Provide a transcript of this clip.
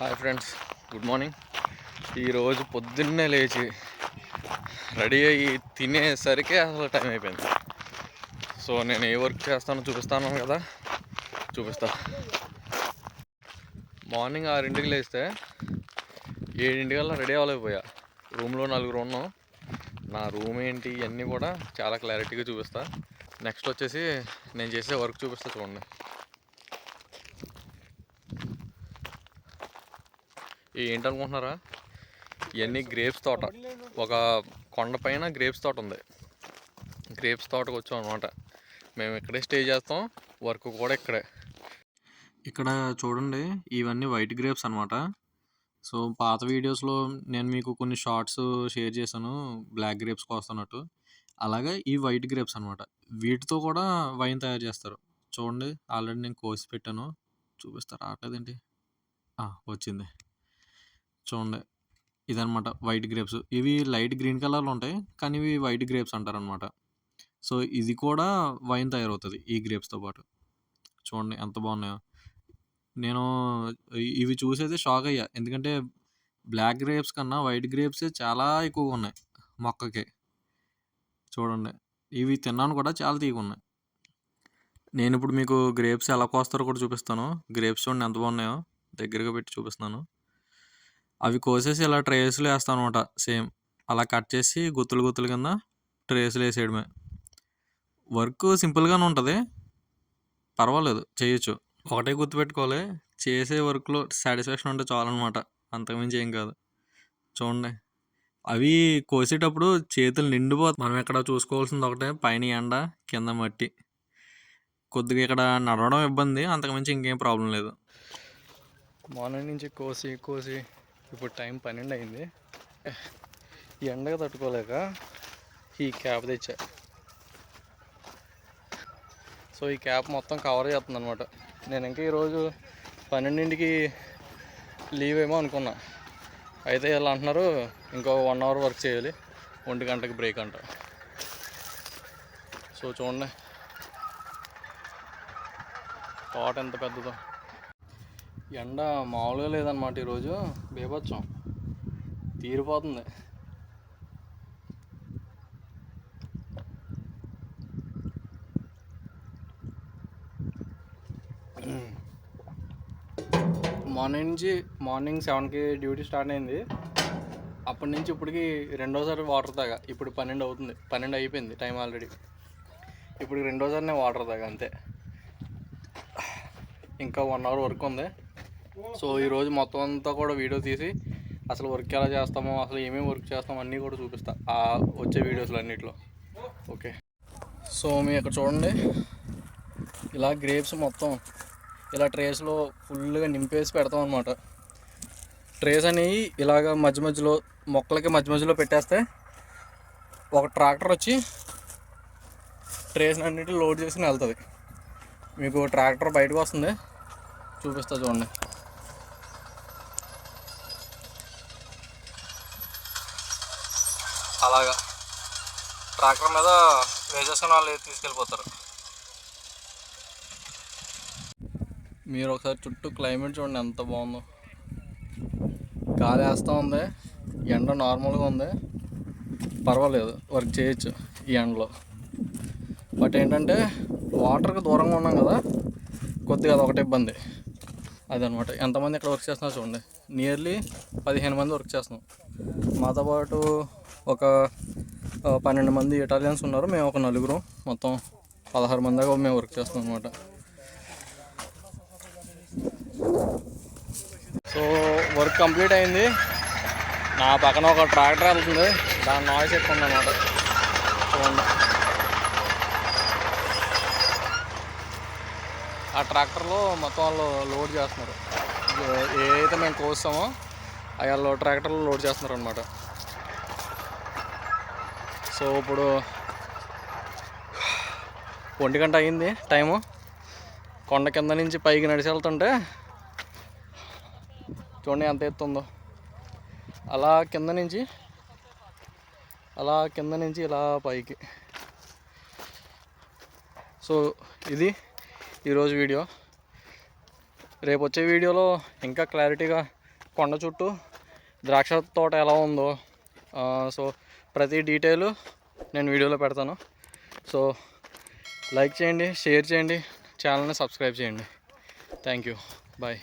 Hi friends, good morning. ఈరోజు పొద్దున్నే లేచి రెడీ అయ్యి తినేసరికి అసలు టైం అయిపోయింది. సో నేను ఏ వర్క్ చేస్తానో చూపిస్తాను కదా, చూపిస్తా. మార్నింగ్ 6ంటికి లేస్తే 7ంటికల్లా రెడీ అవ్వలేకపోయా. రూమ్లో 4 ఉన్నాం. నా రూమ్ ఏంటి ఇవన్నీ కూడా చాలా క్లారిటీగా చూపిస్తా. నెక్స్ట్ వచ్చేసి నేను చేసే వర్క్ చూపిస్తా, చూడండి. ఏంటనుకుంటున్నారా? ఇవన్నీ గ్రేప్స్ తోట. ఒక కొండపైన గ్రేప్స్ తోట ఉంది. గ్రేప్స్ తోటకు వచ్చాం అనమాట. మేము ఇక్కడే స్టే చేస్తాం, వర్క్ కూడా ఇక్కడే. ఇక్కడ చూడండి, ఇవన్నీ వైట్ గ్రేప్స్ అనమాట. సో పాత వీడియోస్లో నేను మీకు కొన్ని షార్ట్స్ షేర్ చేశాను బ్లాక్ గ్రేప్స్ కోస్తున్నట్టు. అలాగే ఈ వైట్ గ్రేప్స్ అనమాట. వీటితో కూడా వైన్ తయారు చేస్తారు. చూడండి, ఆల్రెడీ నేను కోసి పెట్టాను. చూపిస్తారు రావట్లేదేంటి? వచ్చింది చూడండి. ఇదనమాట వైట్ గ్రేప్స్. ఇవి లైట్ గ్రీన్ కలర్లో ఉంటాయి, కానీ ఇవి వైట్ గ్రేప్స్ అంటారనమాట. సో ఇది కూడా వైన్ తయారవుతుంది ఈ గ్రేప్స్తో పాటు. చూడండి ఎంత బాగున్నాయో. నేను ఇవి చూసేది షాక్ అయ్యా, ఎందుకంటే బ్లాక్ గ్రేప్స్ కన్నా వైట్ గ్రేప్సే చాలా ఎక్కువగా ఉన్నాయి మొక్కకి. చూడండి, ఇవి తిన్నాను కూడా, చాలా తీయగా ఉన్నాయి. నేను ఇప్పుడు మీకు గ్రేప్స్ ఎలా కోస్తారో కూడా చూపిస్తాను. గ్రేప్స్ చూడండి ఎంత బాగున్నాయో, దగ్గరగా పెట్టి చూపిస్తున్నాను. అవి కోసేసి ఇలా ట్రేస్లో వేస్తాను అనమాట. సేమ్ అలా కట్ చేసి గుత్తులు గుత్తులు కింద ట్రేస్లో వేసేయడమే. వర్క్ సింపుల్గానే ఉంటుంది, పర్వాలేదు, చేయొచ్చు. ఒకటే గుర్తుపెట్టుకోవాలి, చేసే వర్క్లో సాటిస్ఫాక్షన్ ఉంటే చాలన్నమాట, అంతకుమించి ఏం కాదు. చూడండి, అవి కోసేటప్పుడు చేతులు నిండిపోతుంది. మనం ఇక్కడ చూసుకోవాల్సింది ఒకటే, పైన ఎండ కింద మట్టి. కొద్దిగా ఇక్కడ నడవడం ఇబ్బంది, అంతకుమించి ఇంకేం ప్రాబ్లం లేదు. మార్నింగ్ నుంచి కోసి ఇప్పుడు టైం 12 అయింది. ఈ ఎండగా తట్టుకోలేక ఈ క్యాప్ తెచ్చా. సో ఈ క్యాప్ మొత్తం కవర్ చేస్తుంది అనమాట. నేను ఇంకా ఈరోజు 12ంటికి లీవ్ ఏమో అనుకున్నా. అయితే ఇలా అంటున్నారు ఇంకో 1 అవర్ వర్క్ చేయాలి, 1 గంటకి బ్రేక్ అంట. సో చూడండి తోట ఎంత పెద్దదో. ఎండ మామూలుగా లేదన్నమాట. ఈరోజు బీభత్సం, తీరిపోతుంది. మార్నింగ్ 7కి డ్యూటీ స్టార్ట్ అయింది. అప్పటి నుంచి ఇప్పటికి రెండోసారి వాటర్ తాగా. ఇప్పుడు 12 అవుతుంది, 12 అయిపోయింది టైం ఆల్రెడీ. ఇప్పుడు రెండోసారి నేను వాటర్ తాగా అంతే. ఇంకా 1 అవర్ వర్క్ ఉంది. సో ఈరోజు మొత్తం అంతా కూడా వీడియో తీసి అసలు వర్క్ ఎలా చేస్తామో, అసలు ఏమేమి వర్క్ చేస్తామో అన్నీ కూడా చూపిస్తా ఆ వచ్చే వీడియోస్లో అన్నిట్లో. ఓకే, సో మీ ఇక్కడ చూడండి, ఇలా గ్రేప్స్ మొత్తం ఇలా ట్రేస్లో ఫుల్గా నింపేసి పెడతాం అనమాట. ట్రేస్ అనేవి ఇలాగ మధ్యలో మొక్కలకి మధ్యలో పెట్టేస్తే ఒక ట్రాక్టర్ వచ్చి ట్రేస్ అన్నిటి లోడ్ చేసుకుని వెళ్తుంది. మీకు ట్రాక్టర్ బయటకు వస్తుంది, చూపిస్తా చూడండి. అలాగా ట్రాక్టర్ మీద వేసేసుకుని వాళ్ళు తీసుకెళ్ళిపోతారు. మీరు ఒకసారి చుట్టూ క్లైమేట్ చూడండి ఎంత బాగుందో. గాలి వేస్తూ ఉంది, ఎండ నార్మల్గా ఉంది, పర్వాలేదు, వర్క్ చేయొచ్చు ఈ ఎండలో. బట్ ఏంటంటే వాటర్కి దూరంగా ఉన్నాం కదా, కొద్దిగా అదొకటి ఇబ్బంది. అదనమాట. ఎంతమంది ఇక్కడ వర్క్ చేస్తున్నారు చూడండి, నియర్లీ 15 మంది వర్క్ చేస్తున్నాం. మాతో పాటు ఒక 12 మంది ఇటాలియన్స్ ఉన్నారు, మేము ఒక 4, మొత్తం 16 మంది దాకా మేము వర్క్ చేస్తున్నాం అనమాట. సో వర్క్ కంప్లీట్ అయింది. నా పక్కన ఒక ట్రాక్టర్ వెళ్తుంది, దాని నాయిస్ ఎక్కువ ఉందన్నమాట. చూడండి, ఆ ట్రాక్టర్లో మొత్తం వాళ్ళు లోడ్ చేస్తున్నారు. ఏదైతే మేము కోస్తామో వాళ్ళు ట్రాక్టర్లో లోడ్ చేస్తున్నారు అనమాట. సో ఇప్పుడు 1 గంట అయింది టైము. కొండ కింద నుంచి పైకి నడిచి వెళ్తుంటే చూడండి ఎంత ఎత్తు ఉందో. అలా కింద నుంచి ఇలా పైకి. సో ఇది ఈరోజు వీడియో. రేపు వచ్చే వీడియోలో ఇంకా క్లారిటీగా కొండ చుట్టూ ద్రాక్ష తోట ఎలా ఉందో సో ప్రతి డీటెయిల్ నేను వీడియోలో పెడతాను. సో లైక్ చేయండి, షేర్ చేయండి, ఛానల్ని సబ్స్క్రైబ్ చేయండి. Thank you, bye.